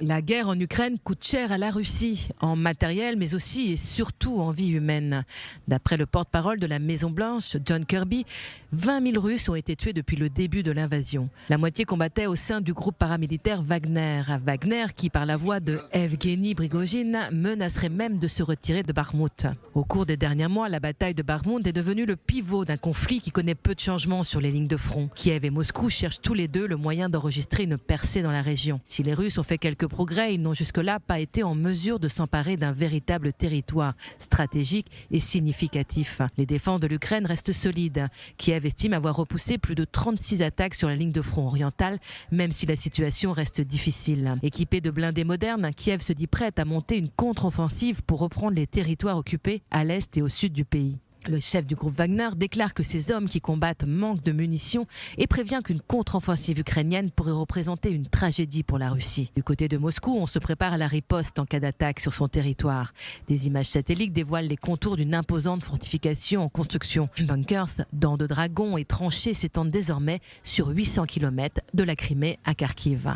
La guerre en Ukraine coûte cher à la Russie, en matériel mais aussi et surtout en vie humaine. D'après le porte-parole de la Maison-Blanche, John Kirby, 20 000 Russes ont été tués depuis le début de l'invasion. La moitié combattait au sein du groupe paramilitaire Wagner. Wagner qui, par la voix de Evgeny Prigojine, menacerait même de se retirer de Bakhmout. Au cours des derniers mois, la bataille de Bakhmout est devenue le pivot d'un conflit qui connaît peu de changements sur les lignes de front. Kiev et Moscou cherchent tous les deux le moyen d'enregistrer une percée dans la région. Si les Russes ont fait quelques progrès, ils n'ont jusque-là pas été en mesure de s'emparer d'un véritable territoire stratégique et significatif. Les défenses de l'Ukraine restent solides. Kiev estime avoir repoussé plus de 36 attaques sur la ligne de front orientale, même si la situation reste difficile. Équipé de blindés modernes, Kiev se dit prête à monter une contre-offensive pour reprendre les territoires occupés à l'est et au sud du pays. Le chef du groupe Wagner déclare que ces hommes qui combattent manquent de munitions et prévient qu'une contre-offensive ukrainienne pourrait représenter une tragédie pour la Russie. Du côté de Moscou, on se prépare à la riposte en cas d'attaque sur son territoire. Des images satellites dévoilent les contours d'une imposante fortification en construction. Bunkers, dents de dragon et tranchées s'étendent désormais sur 800 km de la Crimée à Kharkiv.